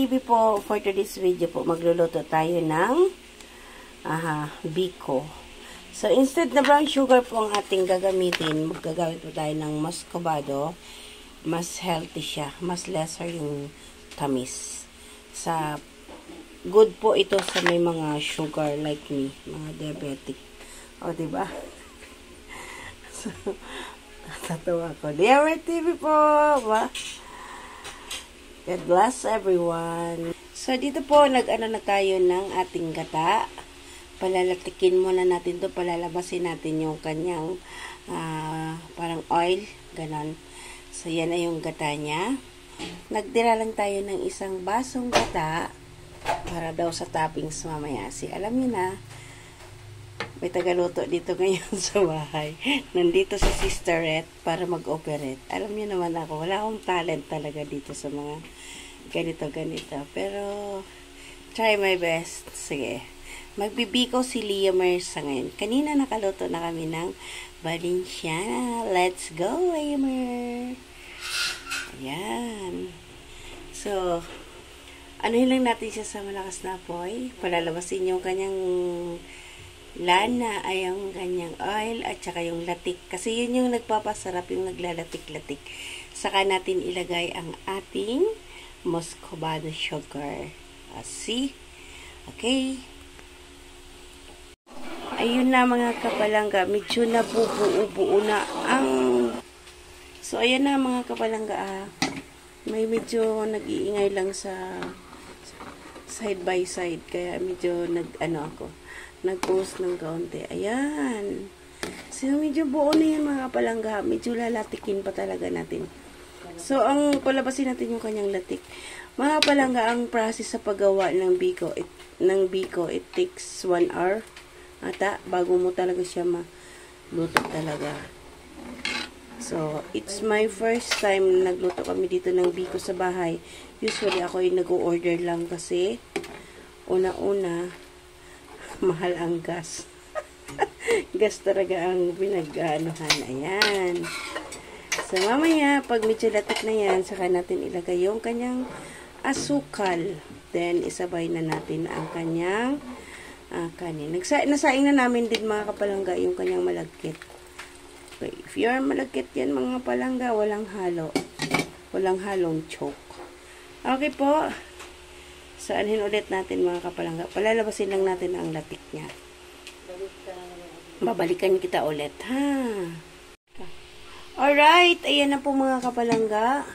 TV po, for today's video po, magluluto tayo ng biko. So, instead na brown sugar po ang ating gagamitin, magagamit po tayo ng muscovado. Mas healthy siya. Mas lesser yung tamis. Good po ito sa may mga sugar like me, mga diabetic. O, diba? So, tatawa ko. DIY TV po! Ba? God bless everyone. So, dito po, nag-ano na tayo ng ating gata. Palalatikin muna natin to, palalabasin natin yung kanyang parang oil, ganon. So, yan na yung gata niya. Nagdira lang tayo ng isang basong gata para daw sa toppings mamaya. Alam niyo na, may tagaluto dito ngayon sa bahay. Nandito sa Sisterette para mag-operate. Alam niyo naman ako, wala akong talent talaga dito sa mga ganito-ganito. Pero, try my best. Sige. Magbibiko si Leomer sa ngayon. Kanina nakaluto na kami ng Valenciana. Let's go, Leomer! Ayan. So, anuhin lang natin siya sa malakas na apoy. Palalabasin yung kanyang lana, ay yung kanyang oil, at saka yung latik. Kasi yun yung nagpapasarap, yung naglalatik-latik. Saka natin ilagay ang ating muscovado sugar. See? Okay. Ayun na mga kapalangga, medyo nabubuo-buo na ang... So, ayan na mga kapalangga, may medyo nag-iingay lang sa side by side, kaya medyo nag-post ng kaunti. Ayan. So, medyo buo na yan mga kapalangga, medyo lalatikin pa talaga natin. So, ang palabasin natin yung kanyang latik. Mga kapalangga, ang process sa paggawa ng biko, it takes 1 hour. Ata, bago mo talaga siya maluto talaga. So, it's my first time nagluto kami dito ng biko sa bahay. Usually, ako yung nag-o-order lang kasi una-una, mahal ang gas. Gas talaga ang pinag-aanohan. Ayan. So, mamaya, pag medyo latik na yan, saka natin ilagay yung kanyang asukal. Then, isabay na natin ang kanyang kanin. Nasaing na namin din mga kapalangga yung kanyang malagkit. Okay. If you're malagkit yan mga kapalangga, walang halo. Walang halong choke. Okay po. Saanin ulit natin mga kapalangga. Palalabasin lang natin ang latik niya. Babalikan kita ulit, ha? Alright. Ayan na po mga kapalangga.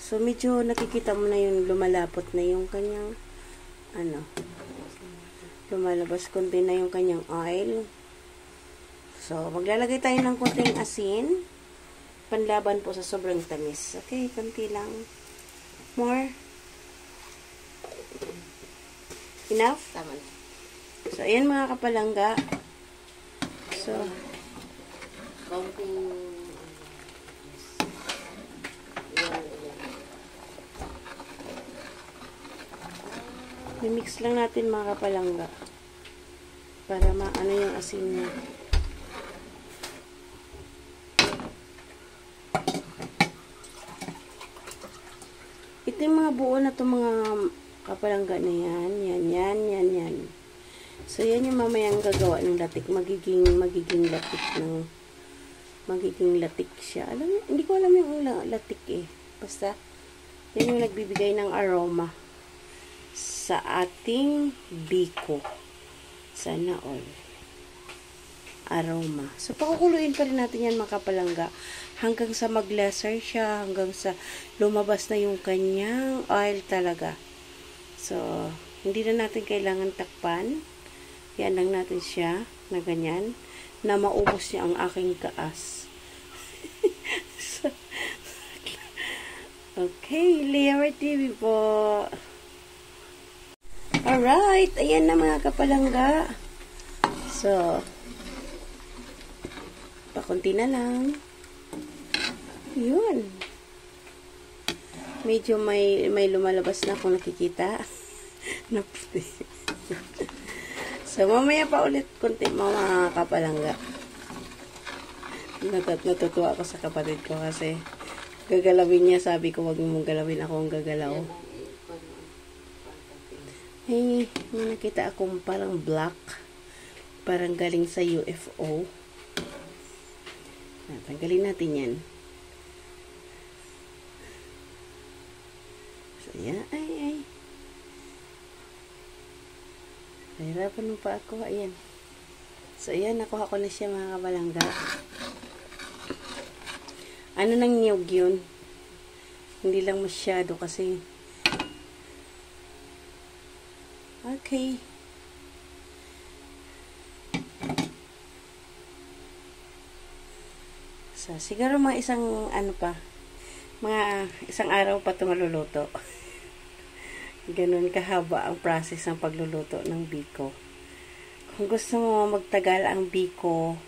So, medyo nakikita mo na yung lumalapot na yung kanyang lumalabas konti na yung kanyang oil. So, maglalagay tayo ng konting asin. Panlaban po sa sobrang tamis. Okay, konti lang. More. Enough? Tama na. So, ayan mga kapalangga. So, konting mix lang natin mga kapalangga para maano yung asin niya. Ito yung mga buo na itong mga kapalangga na yan. Yan. So, yan yung mamayang gagawa ng latik. Magiging latik siya. Alam mo, hindi ko alam yung latik eh. Basta, yan yung nagbibigay ng aroma sa ating biko. Sana all. Aroma. So, pakukuluin pa rin natin yan mga kapalangga. Hanggang sa mag-lesser siya. Hanggang sa lumabas na yung kanyang oil talaga. So, hindi na natin kailangan takpan. Yan lang natin siya na ganyan. Na maubos niya ang aking kaas. So, okay. Leomer TV po. Alright, ayan na mga kapalangga. So, pakunti na lang. Yun. Medyo may lumalabas na kung nakikita. Naputi. So, mamaya pa ulit kunti mga kapalangga. Natutuwa ako sa kapatid ko kasi gagalawin niya. Sabi ko, wag mong galawin, ako ang gagalaw. Ay, may nakita akong parang black. Parang galing sa UFO. Tanggalin natin yan. So, yan. Ay. Nahirapan mo pa ako. Ayan. So, ayan. Nakuha ko na siya mga kabalangga. Ano nang niyog yun? Hindi lang masyado kasi. Okay. So, siguro mga isang isang araw pa ito maluluto. Ganun kahaba ang process ng pagluluto ng biko. Kung gusto mo magtagal ang biko,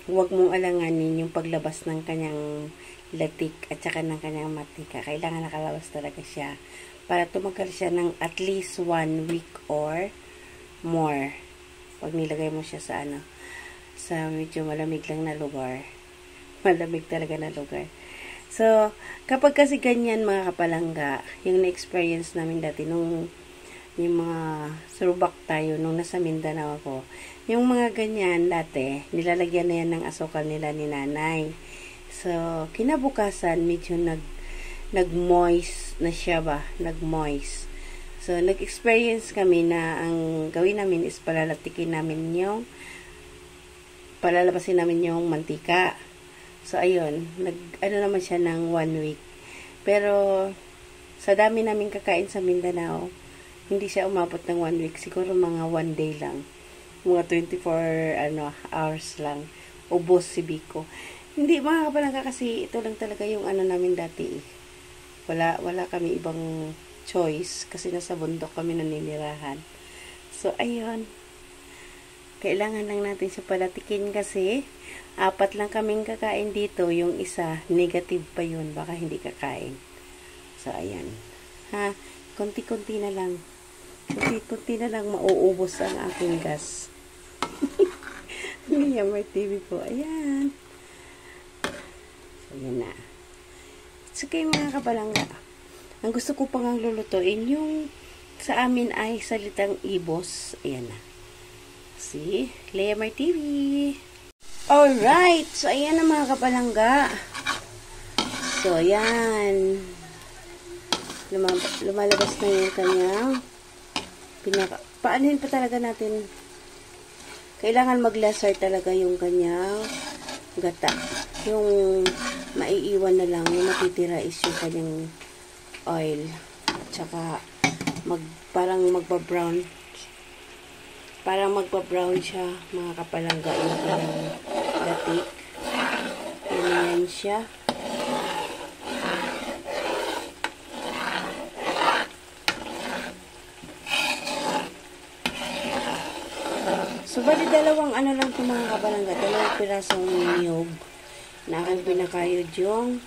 huwag mong alanganin yung paglabas ng kanyang latik at saka ng kanyang matika. Kailangan nakalabas talaga siya para tumagal siya ng at least 1 week or more. Pag nilagay mo siya sa sa medyo malamig lang na lugar. Malamig talaga na lugar. So, kapag kasi ganyan mga kapalangga, yung na-experience namin dati nung yung mga surubak tayo nung nasa Mindanao ako, yung mga ganyan dati, nilalagyan na yan ng asukal nila ni nanay. So, kinabukasan, medyo nag-moist na siya ba? Nag-moist. So, nag-experience kami na ang gawin namin is palalabasin namin yung mantika. So, ayun, naman siya ng 1 week. Pero, sa dami namin kakain sa Mindanao, hindi siya umabot ng 1 week. Siguro mga 1 day lang. Mga 24 hours lang. Ubos si biko. Hindi, mga kapalangga, kasi ito lang talaga yung namin dati. Wala kami ibang choice kasi nasa bundok kami naninirahan. So, ayun. Kailangan lang natin siya palatikin kasi 4 lang kaming kakain dito. Yung isa, negative pa yun. Baka hindi kakain. So, ayan. Ha? Konti-konti na lang. Konti-konti na lang mauubos ang aking gas. May TV po. Ayan. So, ayan na. So, kayo mga kabalangga, ang gusto ko pang lulutuin, yung sa amin ay salitang ibos. Ayan na. See? Lea Mar TV. Alright. So, ayan na mga kabalangga. So, ayan. Lumalabas na yung kanyang paanohin pa talaga natin. Kailangan maglasar talaga yung kanyang gata. Yung maiiwan na lang, yung matitira is yung kanyang oil. Tsaka parang magba-brown. Parang magba-brown siya, mga kapalangga, yung kanyang gatik. Ganyan siya. So, bali dalawang lang ito mga kabalangga. 2 pirasong niyog na aking pinakayod yung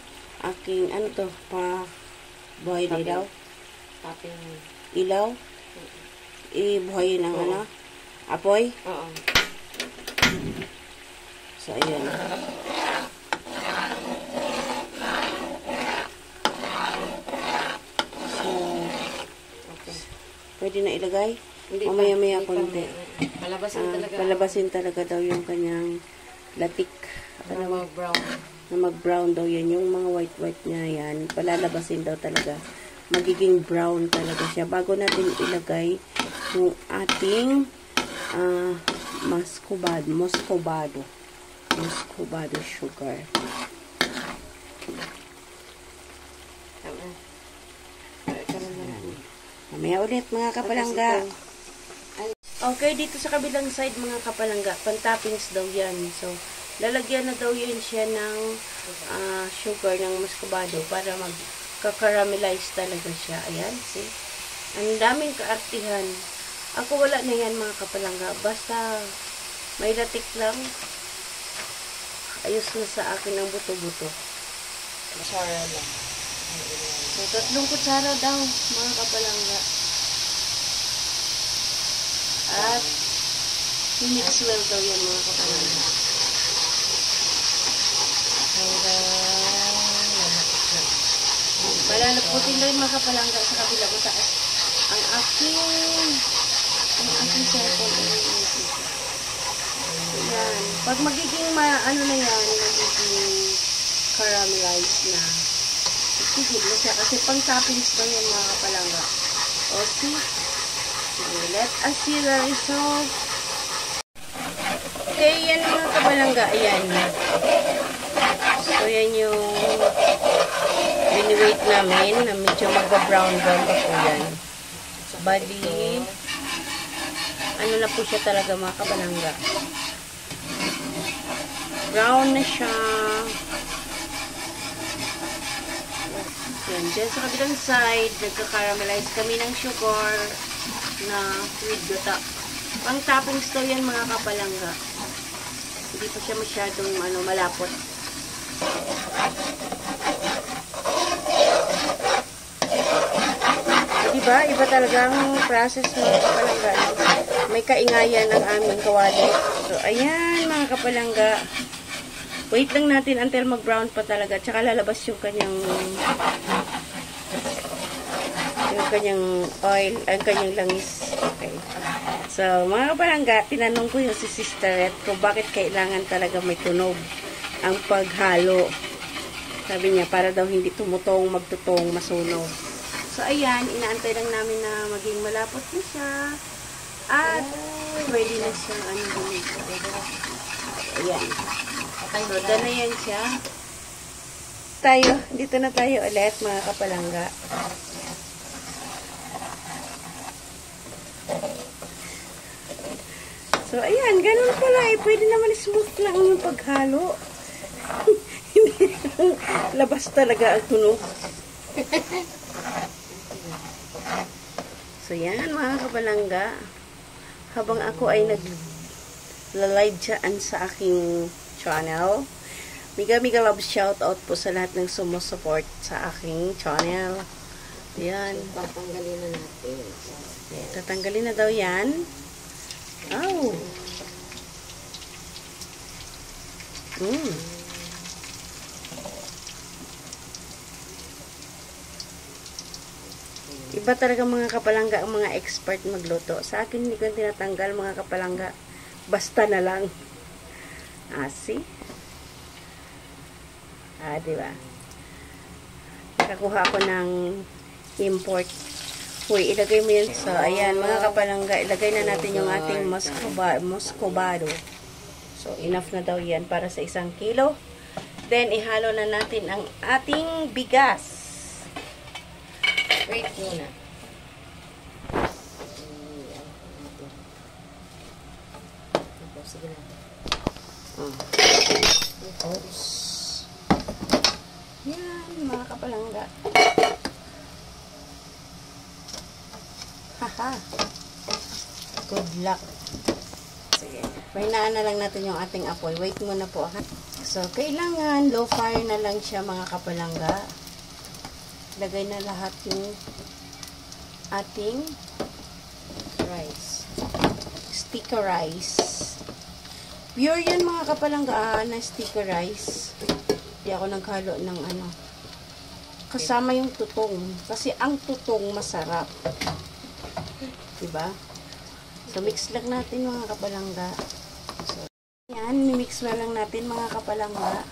aking, buhay na ilaw? Ilaw? Ibuhayin ang apoy? Oo. So, ayan. So, okay. Pwede na ilagay? Mamaya-maya konti. Palabasin talaga daw yung kanyang latik. Na mag-brown. Na mag-brown daw yan. Yung mga white-white niya yan. Palalabasin daw talaga. Magiging brown talaga siya. Bago natin ilagay yung ating moscovado sugar. Mamaya ulit mga kapalangga. Okay, dito sa kabilang side mga kapalangga, pan-toppings daw yan. So, lalagyan na daw yan siya ng sugar ng muscovado para magka-caramelize talaga siya. Ayan, see? Ang daming kaartihan. Ako wala na yan mga kapalangga. Basta may latik lang. Ayos na sa akin ang buto-buto. Kutsara lang. So, 3 kutsara daw mga kapalangga. At mix well daw yan mga kapalangga. Palalaputin daw yung mga kapalangga sa kabila mataas. ang aking cellphone. Ayan. Pag magiging ano na yan, magiging caramelized na. Sigil na siya kasi pang toppings daw yan mga kapalangga. O see? Okay, let us see the result. Okay, yan mga kapalangga. Ayan. So, yan yung bini-wait namin na medyo magba-brown pa po yan. Bali, ano na po siya talaga mga kapalangga. Brown na siya. Yan. Diyan sa kabilang side, nagka-caramelize kami ng sugar na with gata. Pang toppings daw yan mga kapalangga. Hindi pa siya masyadong malapot. Diba? Iba talagang process mga kapalangga. May kaingayan ang aming kawali. So, ayan mga kapalangga. Wait lang natin until mag-brown pa talaga. Tsaka lalabas yung kanyang oil, ang kanyang langis. Okay. So, mga kapalangga, tinanong ko yung si Sisterette kung bakit kailangan talaga may tunog ang paghalo. Sabi niya, para daw hindi tumutong, magtutong, masunog. So, ayan, inaantay lang namin na maging malapot na siya. At, pwede na siyang ayan. So, na yan siya. Dito na tayo ulit, mga kapalangga. So, ayan, ganun pala eh. Pwede naman smooth lang yung paghalo. Hindi labas talaga ang tunog. So, yan mga kapalangga. Habang ako ay nag-live dyan sa aking channel. Mega love shoutout po sa lahat ng sumusupport sa aking channel. Yan. Tatanggalin na natin. Tatanggalin na daw yan. Oh. Iba talaga mga kapalangga ang mga expert magluto. Sa akin hindi ko tinatanggal mga kapalangga. Basta na lang. See? Diba? Nakakuha ako ng import. Uy, ilagay mo yun sa, ayan, mga kapalangga, ilagay na natin yung ating muscovado. So, enough na daw yan para sa 1 kilo. Then, ihalo na natin ang ating bigas. Wait muna. Sige na. Oops. Yan, mga kapalangga. Haha. Good luck. Sige. Pahinaan na lang natin yung ating apoy. Wait muna po, ha? So, kailangan low fire na lang siya, mga kapalangga. Lagay na lahat yung ating rice. Sticker rice. Pure yan, mga kapalangga, na sticker rice. Hindi ako naghalo ng kasama yung tutong. Kasi ang tutong masarap. Diba? So, mix lang natin mga kapalangga. So, yan, mix na lang natin mga kapalangga.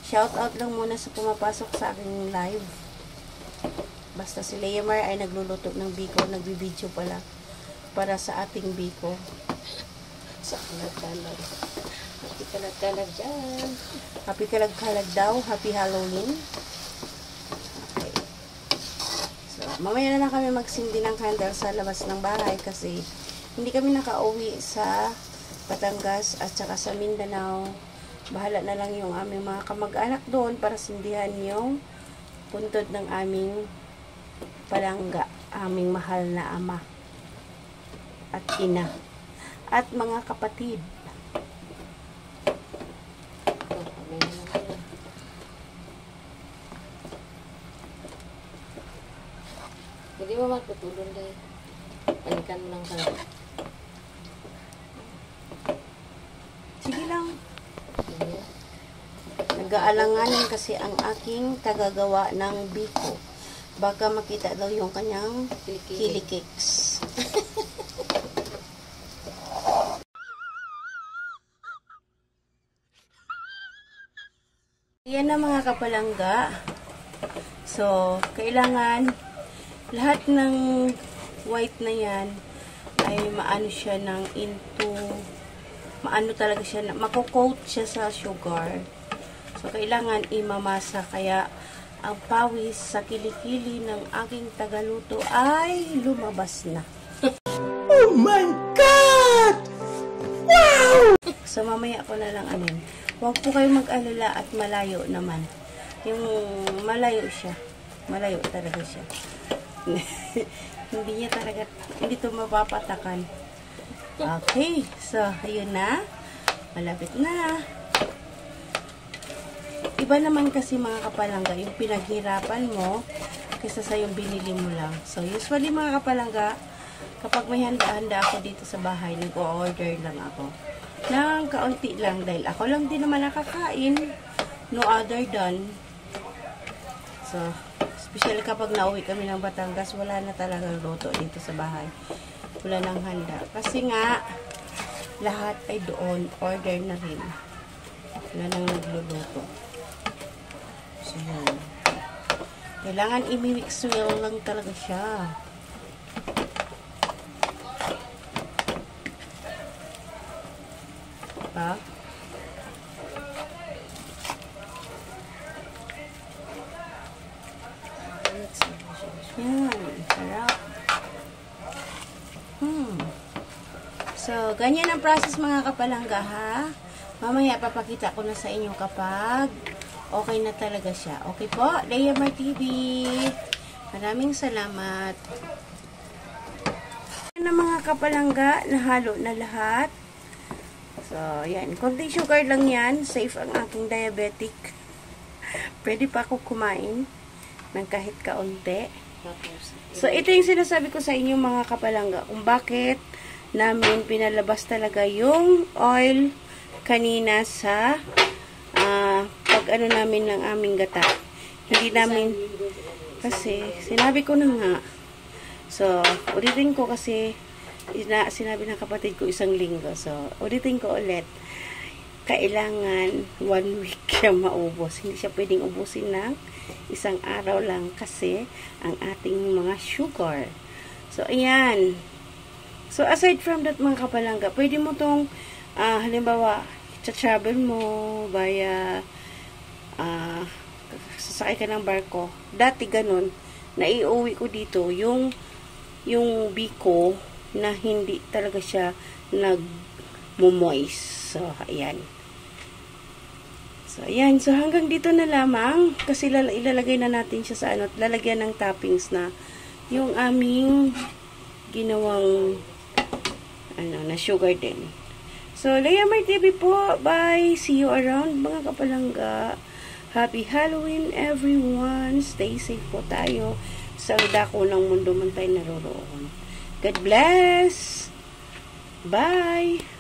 Shout out lang muna sa pumapasok sa aking live. Basta si Leymar ay nagluluto ng biko, nagbibideo pala para sa ating biko. Sa kalag-kalag. Happy kalag-kalag dyan. Happy kalag-kalag daw. Happy Halloween. Okay. So, mamaya na lang kami magsindi ng candle sa labas ng bahay kasi hindi kami nakauwi sa Batangas at saka sa Mindanao. Bahala na lang yung aming mga kamag-anak doon para sindihan yung puntod ng aming palangga, aming mahal na ama at ina at mga kapatid. Hindi mo magputulong dahil balikan mo lang ka. Sige lang. Nag-aalanganin kasi ang aking tagagawa ng biko. Baka makita daw yung kanyang Kilikili. kilikiks. Yan na mga kapalangga. So, kailangan lahat ng white na yan ay maano siya ng maano talaga siya, mako-coat siya sa sugar. So, kailangan imamasa. Kaya, ang pawis sa kilikili ng aking tagaluto ay lumabas na. Oh my God! Wow! So, mamaya ko na lang anin. Huwag po kayo mag-alala at malayo naman. Yung malayo siya. Malayo talaga siya. Hindi niya talaga, hindi ito mapapatakan. Okay. So, ayun na. Malapit na. Iba naman kasi mga kapalangga, yung pinaghirapan mo kaysa sa yung binili mo lang. So, usually mga kapalangga, kapag may handa-handa ako dito sa bahay, nag-o-order lang ako ng kaunti lang dahil ako lang din naman nakakain, no other than. So, especially kapag nauwi kami ng Batangas, wala na talagang luto dito sa bahay. Wala nang handa. Kasi nga, lahat ay doon, order na rin. Wala nang nagluluto. So, yan. Kailangan i-mix well lang talaga siya. Ha? Yan. Sarap. So, ganyan ang process mga kapalangga ha. Mamaya papakita ko na sa inyo kapag okay na talaga siya. Okay po? Layamar TV. Maraming salamat. Yan na mga kapalangga. Nahalo na lahat. So, yan. Konting sugar lang yan. Safe ang aking diabetic. Pwede pa ako kumain ng kahit kaunti. So, ito yung sinasabi ko sa inyo mga kapalangga. Kung bakit namin pinalabas talaga yung oil kanina sa pag ano namin ng aming gata. Hindi namin, kasi sinabi ko na nga. So, ulitin ko kasi sinabi ng kapatid ko isang linggo. So, ulitin ko ulit. Kailangan 1 week siya maubos. Hindi siya pwedeng ubusin ng isang araw lang kasi ang ating mga sugar. So, ayan. So, aside from that mga kapalangga, pwede mo tong halimbawa, travel mo via sasakay ka ng barko. Dati ganun, naiuwi ko dito yung biko na hindi talaga siya nag-moist. So, ayan. So, ayan. So, hanggang dito na lamang. Kasi ilalagay na natin siya sa ano, lalagyan ng toppings na yung aming ginawang na sugar din. So, Layamar TV po. Bye. See you around mga kapalangga. Happy Halloween everyone. Stay safe po tayo. Sa dako ng mundo man tayo naroroon. God bless! Bye!